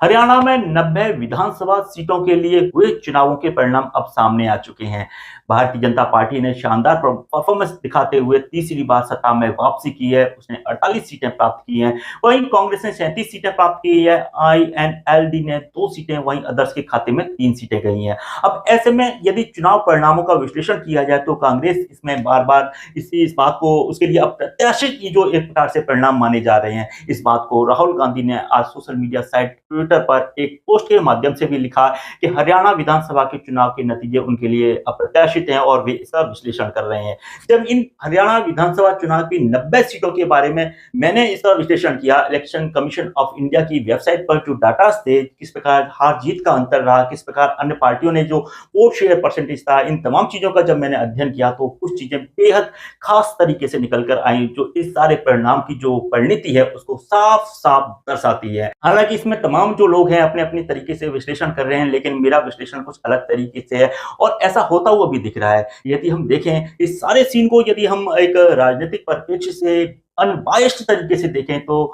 हरियाणा में 90 विधानसभा सीटों के लिए हुए चुनावों के परिणाम अब सामने आ चुके हैं। भारतीय जनता पार्टी ने शानदार परफॉर्मेंस दिखाते हुए तीसरी बार सत्ता में वापसी की है। उसने 48 सीटें प्राप्त की हैं। वहीं कांग्रेस ने 37 सीटें प्राप्त की है। आईएनएलडी ने 2 सीटें, वहीं अदर्स के खाते में 3 सीटें गई हैं। अब ऐसे में यदि चुनाव परिणामों का विश्लेषण किया जाए तो कांग्रेस इसमें बार-बार इस बात को उसके लिए अप्रत्याशित जो एक प्रकार से परिणाम माने जा रहे हैं। इस बात को राहुल गांधी ने आज सोशल मीडिया साइट ट्विटर पर एक पोस्ट के माध्यम से भी लिखा कि हरियाणा विधानसभा के चुनाव के नतीजे उनके लिए अप्रत्याशित हैं और वे इसका विश्लेषण कर रहे हैं। जब इन हरियाणा विधानसभा चुनाव की 90 सीटों के बारे में मैंने इसका विश्लेषण किया, इलेक्शन कमीशन ऑफ इंडिया की वेबसाइट पर जो डाटा थे, किस प्रकार हार जीत का अंतर रहा, किस प्रकार अन्य पार्टियों ने जो वोट शेयर परसेंटेज था, इन तमाम चीजों का जब मैंने अध्ययन किया तो कुछ चीजें बेहद खास तरीके से निकल कर आई, जो इस सारे परिणाम की जो परिणति है उसको साफ साफ दर्शाती है। हालांकि इसमें तमाम जो लोग हैं अपने अपने तरीके से विश्लेषण कर रहे हैं, लेकिन मेरा विश्लेषण कुछ अलग तरीके से है और ऐसा होता हुआ भी दिख रहा है। यदि हम देखें इस सारे सीन को, यदि हम एक राजनीतिक परिप्रेक्ष्य से अनबायस्ड तरीके से देखें तो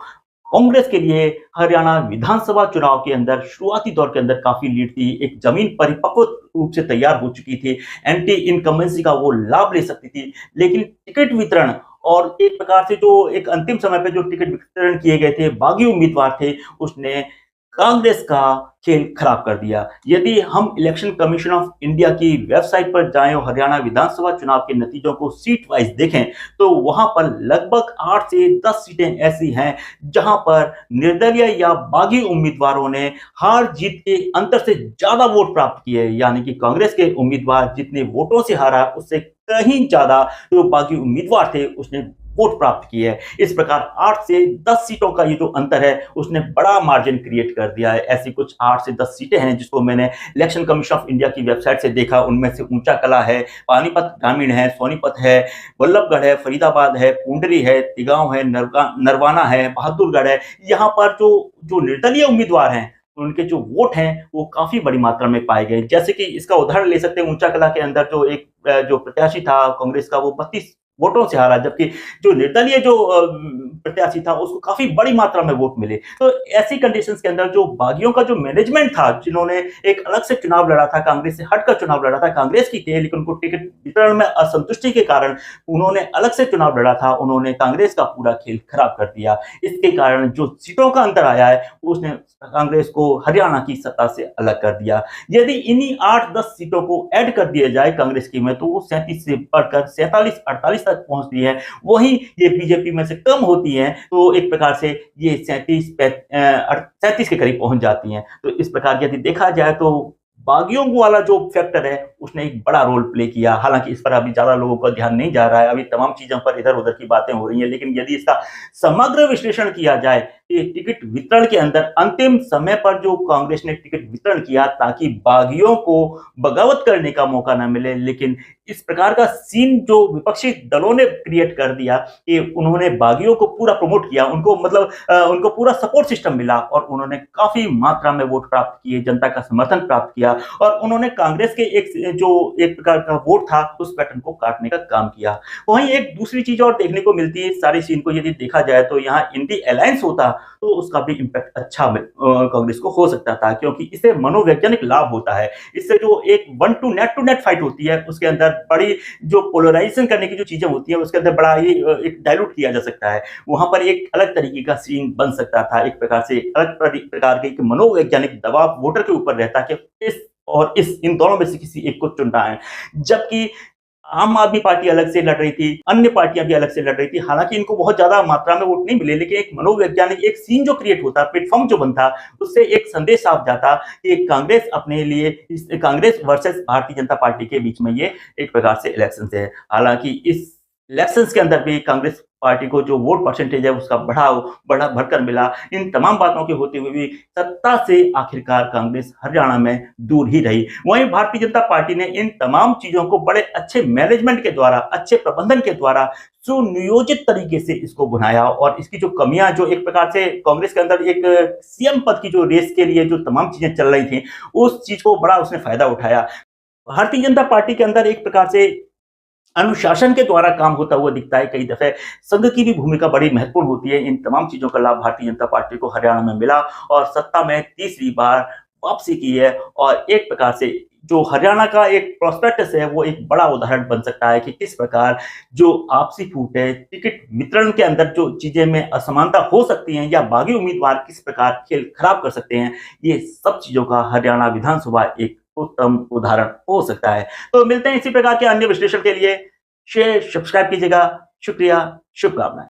कांग्रेस के लिए हरियाणा विधानसभा चुनाव के अंदर शुरुआती दौर के अंदर काफी लीड थी। एक जमीन परिपक्व रूप से तैयार हो चुकी थी। एंटी इनकम्बेंसी का वो लाभ ले सकती थी, लेकिन टिकट वितरण और एक प्रकार से जो एक अंतिम समय पे जो टिकट वितरण किए गए थे, बागी उम्मीदवार थे, उसने कांग्रेस का खेल खराब कर दिया। यदि हम इलेक्शन कमीशन ऑफ इंडिया की वेबसाइट पर जाएं और हरियाणा विधानसभा चुनाव के नतीजों को सीट वाइज देखें तो वहां पर लगभग 8 से 10 सीटें ऐसी हैं जहां पर निर्दलीय या बागी उम्मीदवारों ने हार जीत के अंतर से ज्यादा वोट प्राप्त किए, यानी कि कांग्रेस के उम्मीदवार जितने वोटों से हारा उससे कहीं ज्यादा जो बागी उम्मीदवार थे उसने वोट प्राप्त किए है। इस प्रकार 8 से 10 सीटों का ये जो अंतर है उसने बड़ा मार्जिन क्रिएट कर दिया है। ऐसी कुछ 8 से 10 सीटें हैं जिसको मैंने इलेक्शन कमीशन ऑफ इंडिया की वेबसाइट से देखा। उनमें से ऊंचा कला है, पानीपत ग्रामीण है, सोनीपत है, वल्लभगढ़ है, फरीदाबाद है, पूंडरी है, तिगांव है, नरवाना है, बहादुरगढ़ है। यहाँ पर जो जो निर्दलीय उम्मीदवार हैं उनके जो वोट हैं वो काफी बड़ी मात्रा में पाए गए। जैसे कि इसका उदाहरण ले सकते हैं, ऊंचा कला के अंदर जो एक जो प्रत्याशी था कांग्रेस का, वो 32 वोटों से हारा, जबकि जो निर्दलीय जो प्रत्याशी था उसको काफी बड़ी मात्रा में वोट मिले। तो ऐसी कंडीशंस के अंदर जो बागियों का जो मैनेजमेंट था, जिन्होंने एक अलग से चुनाव लड़ा था, कांग्रेस से हटकर चुनाव लड़ा था, कांग्रेस की थे लेकिन उनको टिकट वितरण में असंतुष्टि के कारण उन्होंने अलग से चुनाव लड़ा था, उन्होंने कांग्रेस का पूरा खेल खराब कर दिया। इसके कारण जो सीटों का अंतर आया है उसने कांग्रेस को हरियाणा की सत्ता से अलग कर दिया। यदि इन्हीं 8-10 सीटों को ऐड कर दिया जाए कांग्रेस की में तो वो 37 से बढ़कर 47-48 तक पहुंचती है। वहीं ये बीजेपी में से कम होती है तो एक प्रकार से ये 37 के करीब पहुंच जाती हैं। तो इस प्रकार यदि देखा जाए तो बागियों वाला जो फैक्टर है उसने एक बड़ा रोल प्ले किया। हालांकि इस पर अभी ज्यादा लोगों का ध्यान नहीं जा रहा है, अभी तमाम चीजों पर इधर उधर की बातें हो रही हैं, लेकिन यदि इसका समग्र विश्लेषण किया जाए कि टिकट वितरण के अंदर अंतिम समय पर जो कांग्रेस ने टिकट वितरण किया ताकि बागियों को बगावत करने का मौका न मिले, लेकिन इस प्रकार का सीन जो विपक्षी दलों ने क्रिएट कर दिया कि उन्होंने बागियों को पूरा प्रमोट किया, उनको मतलब उनको पूरा सपोर्ट सिस्टम मिला और उन्होंने काफी मात्रा में वोट प्राप्त किए, जनता का समर्थन प्राप्त किया और उन्होंने कांग्रेस के एक प्रकार का वोट था उस पैटर्न को काटने का काम किया। वहीं एक दूसरी चीज और देखने को मिलती है, सारी सीन को यदि देखा जाए तो यहाँ इंडी अलायंस होता तो उसका भी इम्पैक्ट अच्छा कांग्रेस को हो सकता था, क्योंकि इससे मनोवैज्ञानिक लाभ होता है। इससे जो एक टू नेट फाइट होती है उसके अंदर बड़ी जो पोलराइजेशन करने की जो चीजें होती है उसके अंदर बड़ा ही एक डायलूट किया जा सकता है। वहां पर एक अलग तरीके का सीन बन सकता था, एक प्रकार से अलग प्रकार के मनोवैज्ञानिक दबाव वोटर के ऊपर रहता कि इस इन दोनों में से किसी एक को चुनना है। जबकि आम आदमी पार्टी अलग से लड़ रही थी, अन्य पार्टियां भी अलग से लड़ रही थी। हालांकि इनको बहुत ज्यादा मात्रा में वोट नहीं मिले, लेकिन एक मनोवैज्ञानिक एक सीन जो क्रिएट होता, प्लेटफॉर्म जो बनता, उससे एक संदेश साफ जाता कि कांग्रेस अपने लिए, कांग्रेस वर्सेस भारतीय जनता पार्टी के बीच में ये एक प्रकार से इलेक्शन है। हालांकि इस इलेक्शंस के अंदर भी कांग्रेस पार्टी को जो वोट परसेंटेज है उसका बढ़ा भरकर मिला। इन तमाम बातों के होते हुए भी सत्ता से आखिरकार कांग्रेस हरियाणा में दूर ही रही। वहीं भारतीय जनता पार्टी ने इन तमाम चीजों को बड़े अच्छे मैनेजमेंट के द्वारा, अच्छे प्रबंधन के द्वारा सुनियोजित तरीके से इसको बनाया और इसकी जो कमियां, जो एक प्रकार से कांग्रेस के अंदर एक सीएम पद की जो रेस के लिए जो तमाम चीजें चल रही थी उस चीज को बड़ा उसने फायदा उठाया। भारतीय जनता पार्टी के अंदर एक प्रकार से अनुशासन के द्वारा काम होता हुआ दिखता है। कई दफे संघ की भी भूमिका बड़ी महत्वपूर्ण होती है। इन तमाम चीजों का लाभ भारतीय जनता पार्टी को हरियाणा में मिला और सत्ता में तीसरी बार वापसी की है। और एक प्रकार से जो हरियाणा का एक प्रोस्पेक्टस है वो एक बड़ा उदाहरण बन सकता है कि किस प्रकार जो आपसी फूट है, टिकट वितरण के अंदर जो चीजें में असमानता हो सकती हैं या बागी उम्मीदवार किस प्रकार खेल खराब कर सकते हैं, ये सब चीजों का हरियाणा विधानसभा एक उत्तम उदाहरण हो सकता है। तो मिलते हैं इसी प्रकार के अन्य विश्लेषण के लिए। शेयर सब्सक्राइब कीजिएगा। शुक्रिया, शुभकामनाएं।